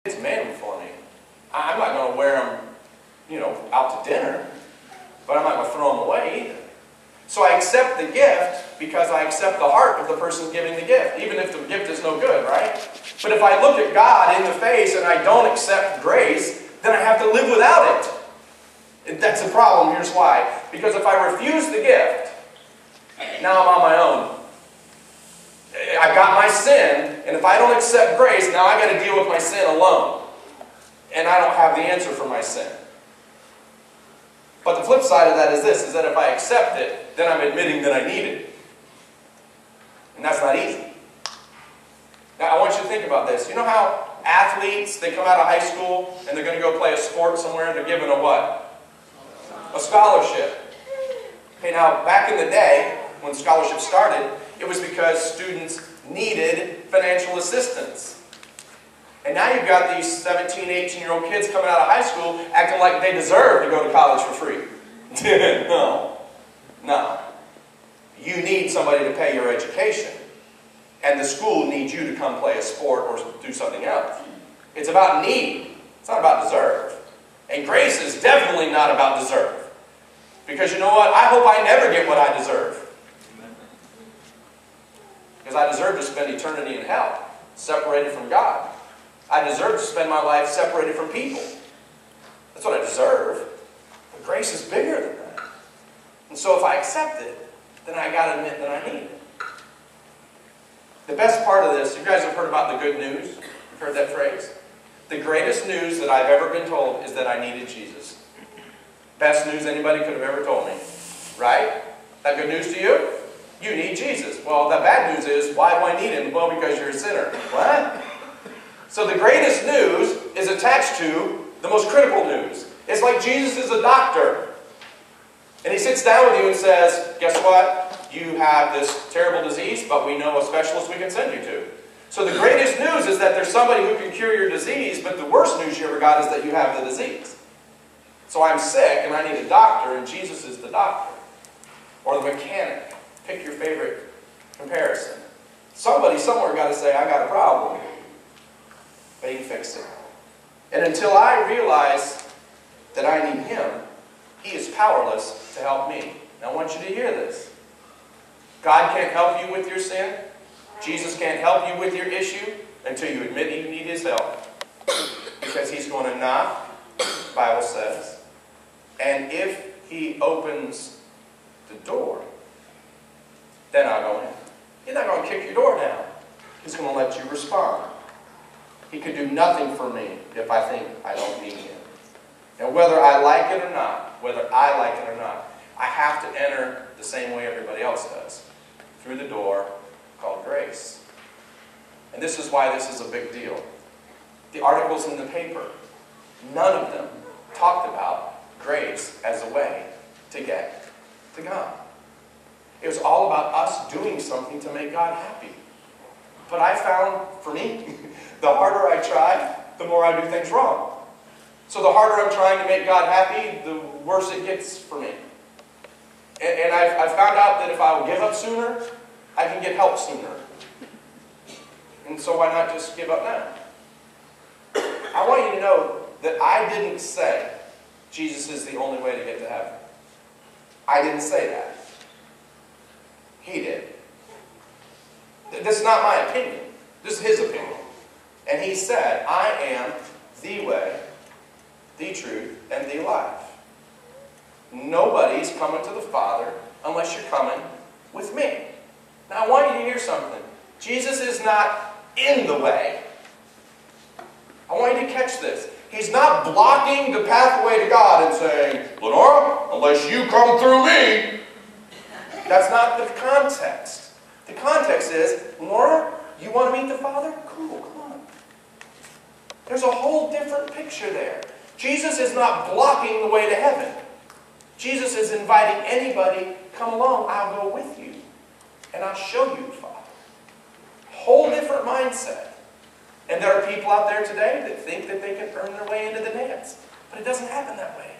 It's manly for me. I'm not going to wear them, out to dinner, but I'm not going to throw them away either. So I accept the gift because I accept the heart of the person giving the gift, even if the gift is no good, right? But if I look at God in the face and I don't accept grace, then I have to live without it. And that's the problem. Here's why. Because if I refuse the gift, now I'm on my own. I got my sin, and if I don't accept grace, now I got to deal with my sin alone. And I don't have the answer for my sin. But the flip side of that is this, is that if I accept it, then I'm admitting that I need it. And that's not easy. Now, I want you to think about this. You know how athletes, they come out of high school, and they're going to go play a sport somewhere, and they're given a what? A scholarship. Okay, now, back in the day, when scholarships started, it was because students needed financial assistance. And now you've got these 17, 18-year-old kids coming out of high school acting like they deserve to go to college for free. No. You need somebody to pay your education. And the school needs you to come play a sport or do something else. It's about need. It's not about deserve. And grace is definitely not about deserve. Because you know what? I hope I never get what I deserve. Because I deserve to spend eternity in hell, separated from God. I deserve to spend my life separated from people. That's what I deserve. But grace is bigger than that. And so if I accept it, then I got to admit that I need it. The best part of this, you guys have heard about the good news? You've heard that phrase? The greatest news that I've ever been told is that I needed Jesus. Best news anybody could have ever told me. Right? That good news to you? You need Jesus. Well, the bad news is, why do I need Him? Well, because you're a sinner. What? So the greatest news is attached to the most critical news. It's like Jesus is a doctor. And He sits down with you and says, guess what? You have this terrible disease, but we know a specialist we can send you to. So the greatest news is that there's somebody who can cure your disease, but the worst news you ever got is that you have the disease. So I'm sick and I need a doctor, and Jesus is the doctor. Or the mechanic. Pick your favorite comparison. Somebody somewhere got to say, I got a problem. But He can fix it. And until I realize that I need Him, He is powerless to help me. Now I want you to hear this. God can't help you with your sin. Jesus can't help you with your issue until you admit you need His help. Because He's going to knock, the Bible says. And if He opens the door, then I'll go in. He's not going to kick your door down. He's going to let you respond. He could do nothing for me if I think I don't need Him. And whether I like it or not, I have to enter the same way everybody else does. Through the door called grace. And this is why this is a big deal. The articles in the paper, none of them talked about grace as a way to get to God. It was all about us doing something to make God happy. But I found, for me, the harder I try, the more I do things wrong. So the harder I'm trying to make God happy, the worse it gets for me. And I found out that if I will give up sooner, I can get help sooner. And so why not just give up now? I want you to know that I didn't say Jesus is the only way to get to heaven. I didn't say that. He did. This is not my opinion. This is His opinion. And He said, I am the way, the truth, and the life. Nobody's coming to the Father unless you're coming with me. Now I want you to hear something. Jesus is not in the way. I want you to catch this. He's not blocking the pathway to God and saying, Lenora, unless you come through me. That's not the context. The context is, Lenora, you want to meet the Father? Cool, come on. There's a whole different picture there. Jesus is not blocking the way to heaven. Jesus is inviting anybody, come along, I'll go with you. And I'll show you the Father. Whole different mindset. And there are people out there today that think that they can earn their way into the dance. But it doesn't happen that way.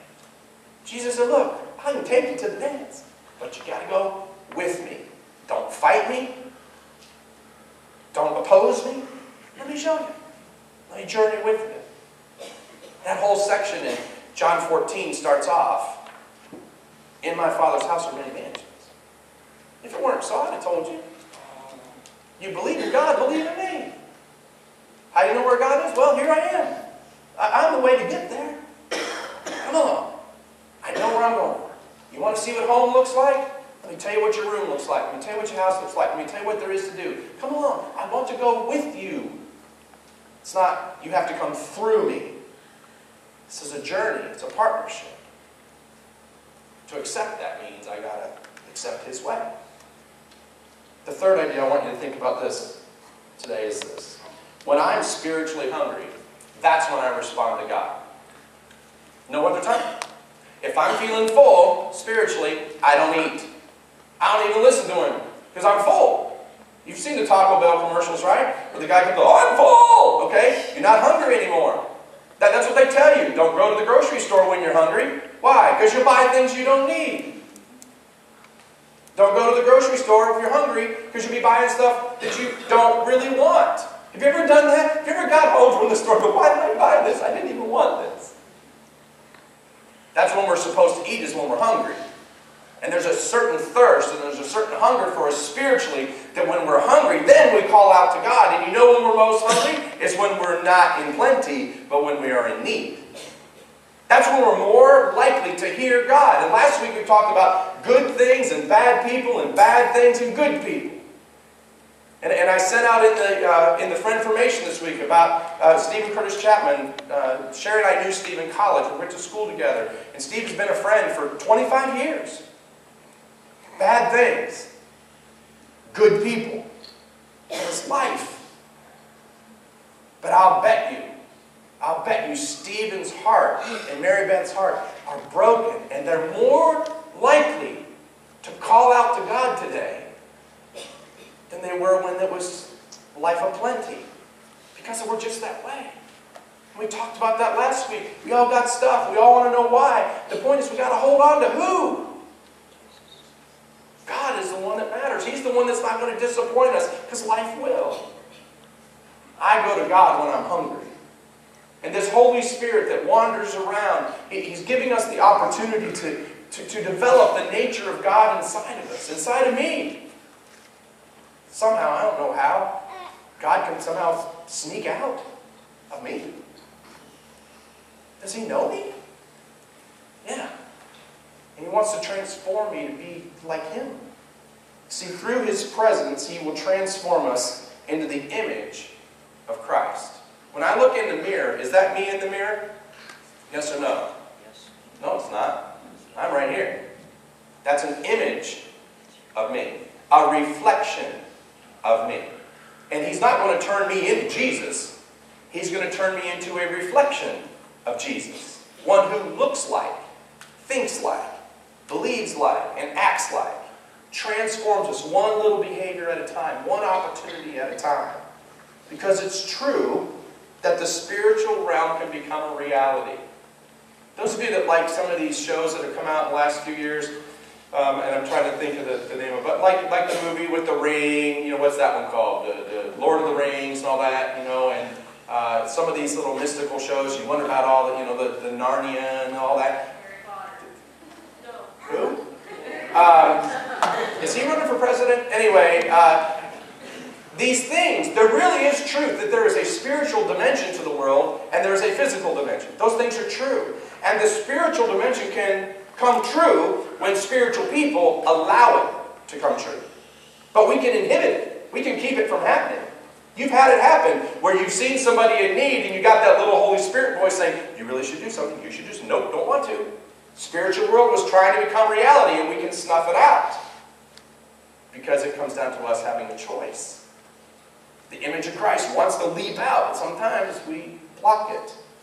Jesus said, look, I can take you to the dance. But you got to go with me. Don't fight me. Don't oppose me. Let me show you. Let me journey with you. That whole section in John 14 starts off, in my Father's house are many mansions. If it weren't so, I'd have told you. You believe in God, believe in me. How do you know where God is? Well, here I am. I'm the way to get there. Come on. I know where I'm going. You want to see what home looks like? Let me tell you what your room looks like. Let me tell you what your house looks like. Let me tell you what there is to do. Come along. I want to go with you. It's not, you have to come through me. This is a journey. It's a partnership. To accept that means I got to accept His way. The third idea I want you to think about this today is this. When I'm spiritually hungry, that's when I respond to God. No other time. If I'm feeling full spiritually, I don't eat. I don't even listen to Him because I'm full. You've seen the Taco Bell commercials, right? Where the guy comes, oh, I'm full. Okay? You're not hungry anymore. That's what they tell you. Don't go to the grocery store when you're hungry. Why? Because you'll buy things you don't need. Don't go to the grocery store if you're hungry because you'll be buying stuff that you don't really want. Have you ever done that? Have you ever got home from the store and go, why did I buy this? I didn't even want this. That's when we're supposed to eat, is when we're hungry. And there's a certain thirst and there's a certain hunger for us spiritually that when we're hungry, then we call out to God. And you know when we're most hungry? It's when we're not in plenty, but when we are in need. That's when we're more likely to hear God. And last week we talked about good things and bad people and bad things and good people. And I sent out in the friend information this week about Stephen Curtis Chapman. Sherry and I knew Steve in college. We went to school together. And Steve has been a friend for 25 years. Bad things. Good people. It's life. But I'll bet you Stephen's heart and Mary Beth's heart are broken. And they're more likely to call out to God today than they were when it was life of plenty. Because we're just that way. We talked about that last week. We all got stuff. We all want to know why. The point is we got to hold on to who? God is the one that matters. He's the one that's not going to disappoint us, because life will. I go to God when I'm hungry. And this Holy Spirit that wanders around, He's giving us the opportunity to develop the nature of God inside of us, inside of me. Somehow, I don't know how, God can somehow sneak out of me. Does He know me? Yeah. And He wants to transform me to be like Him. See, through His presence, He will transform us into the image of Christ. When I look in the mirror, is that me in the mirror? Yes or no? Yes. No, it's not. I'm right here. That's an image of me. A reflection of me. And He's not going to turn me into Jesus. He's going to turn me into a reflection of Jesus. One who looks like, thinks like, believes like, and acts like. Transforms us one little behavior at a time, one opportunity at a time. Because it's true that the spiritual realm can become a reality. Those of you that like some of these shows that have come out in the last few years, and I'm trying to think of the name of it, but like the movie with the ring, you know, what's that one called? The Lord of the Rings and all that, you know, and some of these little mystical shows, you wonder about all the, you know, the Narnia and all that. Harry Potter. No. Who? Is he running for president? Anyway, these things, there really is truth that there is a spiritual dimension to the world and there is a physical dimension. Those things are true. And the spiritual dimension can come true when spiritual people allow it to come true. But we can inhibit it. We can keep it from happening. You've had it happen where you've seen somebody in need and you got that little Holy Spirit voice saying, you really should do something. You should do something. Nope, don't want to. Spiritual world was trying to become reality and we can snuff it out. Because it comes down to us having a choice. The image of Christ wants to leap out, but sometimes we block it.